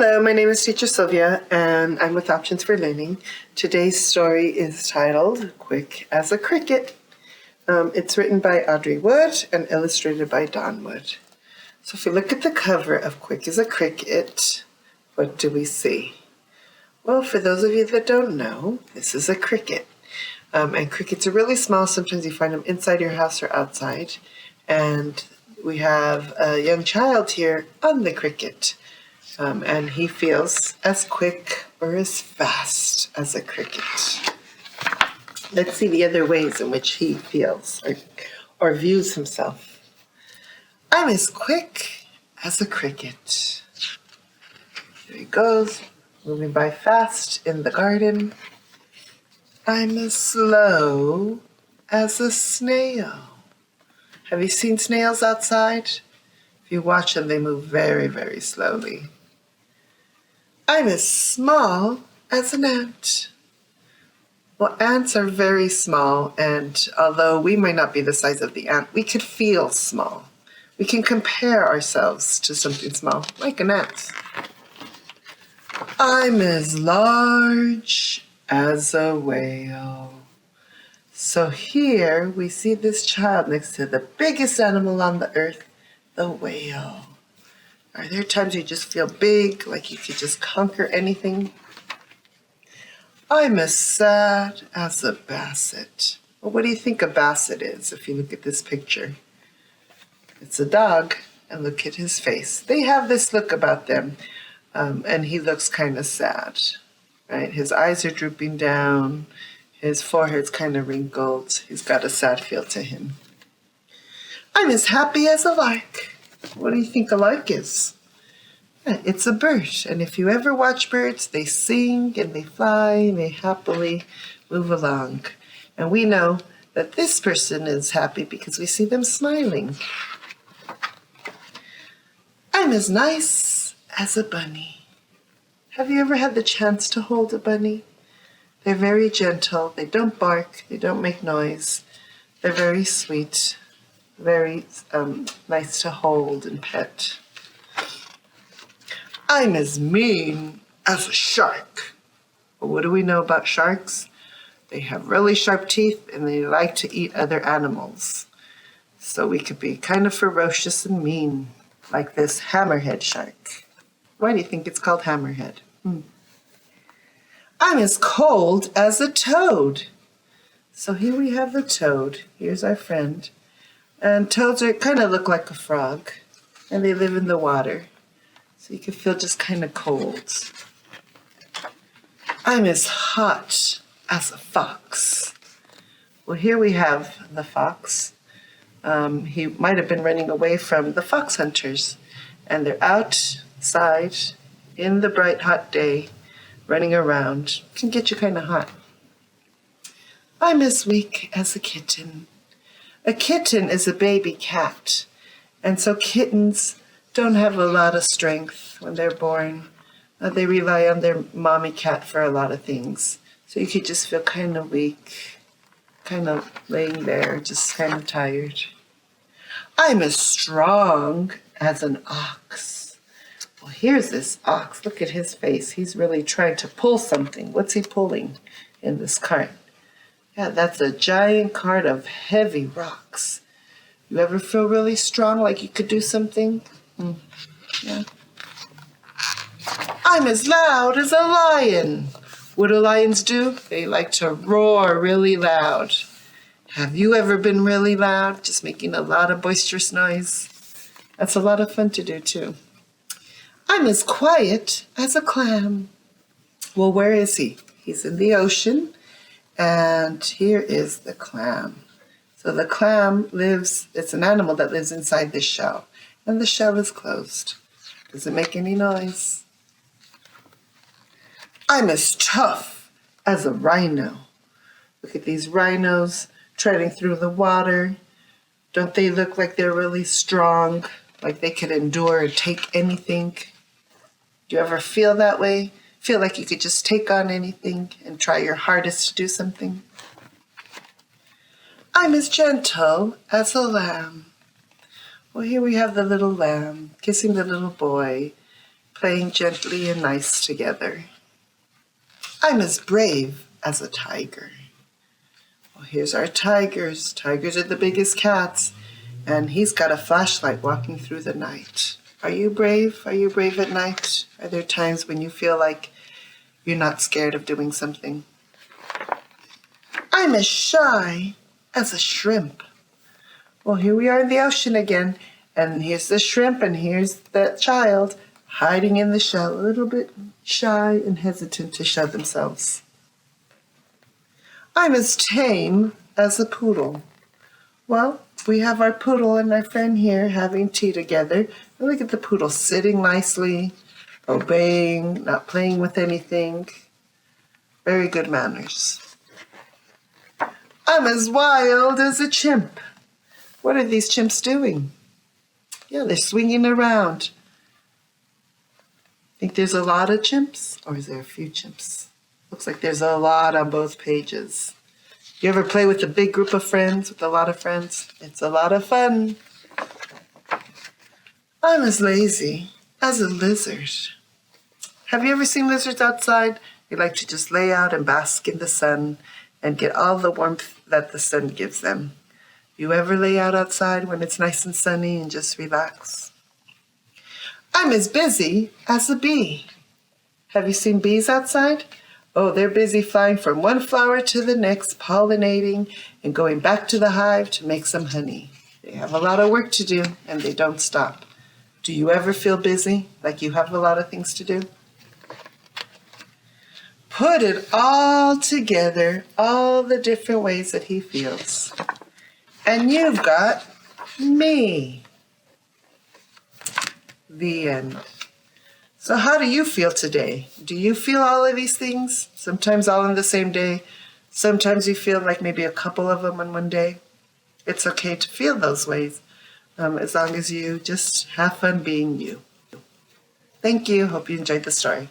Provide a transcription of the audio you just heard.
Hello, my name is Teacher Sylvia, and I'm with Options for Learning. Today's story is titled Quick as a Cricket. It's written by Audrey Wood and illustrated by Don Wood. So if you look at the cover of Quick as a Cricket, what do we see? Well, for those of you that don't know, this is a cricket. And crickets are really small. Sometimes you find them inside your house or outside. And we have a young child here on the cricket. And he feels as quick or as fast as a cricket. Let's see the other ways in which he feels or views himself. I'm as quick as a cricket. There he goes, moving by fast in the garden. I'm as slow as a snail. Have you seen snails outside? If you watch them, they move very, very slowly. I'm as small as an ant. Well, ants are very small, and although we might not be the size of the ant, we could feel small. We can compare ourselves to something small, like an ant. I'm as large as a whale. So here we see this child next to the biggest animal on the earth, the whale. Are there times you just feel big, like you could just conquer anything? I'm as sad as a basset. Well, what do you think a basset is if you look at this picture? It's a dog, and look at his face. They have this look about them, and he looks kind of sad, right? His eyes are drooping down. His forehead's kind of wrinkled. He's got a sad feel to him. I'm as happy as a lark. What do you think a lark is? It's a bird, and if you ever watch birds, they sing and they fly and they happily move along. And we know that this person is happy because we see them smiling. I'm as nice as a bunny. Have you ever had the chance to hold a bunny? They're very gentle. They don't bark. They don't make noise. They're very sweet. Very nice to hold and pet. I'm as mean as a shark. Well, what do we know about sharks? They have really sharp teeth and they like to eat other animals. So we could be kind of ferocious and mean, like this hammerhead shark. Why do you think it's called hammerhead? I'm as cold as a toad. So here we have the toad. Here's our friend. And toads kind of look like a frog, and they live in the water. So you can feel just kind of cold. I'm as hot as a fox. Well, here we have the fox. He might have been running away from the fox hunters, and they're outside in the bright, hot day, running around. Can get you kind of hot. I'm as weak as a kitten. A kitten is a baby cat, and so kittens don't have a lot of strength when they're born. They rely on their mommy cat for a lot of things. So you could just feel kind of weak, kind of laying there, just kind of tired. I'm as strong as an ox. Well, here's this ox. Look at his face. He's really trying to pull something. What's he pulling in this cart? Yeah, that's a giant cart of heavy rocks. You ever feel really strong, like you could do something? Yeah. I'm as loud as a lion. What do lions do? They like to roar really loud. Have you ever been really loud, just making a lot of boisterous noise? That's a lot of fun to do, too. I'm as quiet as a clam. Well, where is he? He's in the ocean. And here is the clam. So the clam it's an animal that lives inside the shell. And the shell is closed. Does it make any noise? I'm as tough as a rhino. Look at these rhinos treading through the water. Don't they look like they're really strong? Like they could endure or take anything? Do you ever feel that way? Feel like you could just take on anything and try your hardest to do something? I'm as gentle as a lamb. Well, here we have the little lamb kissing the little boy, playing gently and nice together. I'm as brave as a tiger. Well, here's our tigers. Tigers are the biggest cats, and he's got a flashlight walking through the night. Are you brave? Are you brave at night? Are there times when you feel like you're not scared of doing something? I'm as shy as a shrimp. Well, here we are in the ocean again, and here's the shrimp, and here's the child hiding in the shell, a little bit shy and hesitant to show themselves. I'm as tame as a poodle. Well, we have our poodle and our friend here having tea together. And look at the poodle sitting nicely, obeying, not playing with anything. Very good manners. I'm as wild as a chimp. What are these chimps doing? Yeah, they're swinging around. Think there's a lot of chimps, or is there a few chimps? Looks like there's a lot on both pages. You ever play with a big group of friends, with a lot of friends? It's a lot of fun. I'm as lazy as a lizard. Have you ever seen lizards outside? They like to just lay out and bask in the sun and get all the warmth that the sun gives them. You ever lay out outside when it's nice and sunny and just relax? I'm as busy as a bee. Have you seen bees outside? Oh, they're busy flying from one flower to the next, pollinating and going back to the hive to make some honey. They have a lot of work to do and they don't stop. Do you ever feel busy, like you have a lot of things to do? Put it all together, all the different ways that he feels. And you've got me. The end. So how do you feel today? Do you feel all of these things? Sometimes all in the same day. Sometimes you feel like maybe a couple of them in one day. It's okay to feel those ways, as long as you just have fun being you. Thank you. Hope you enjoyed the story.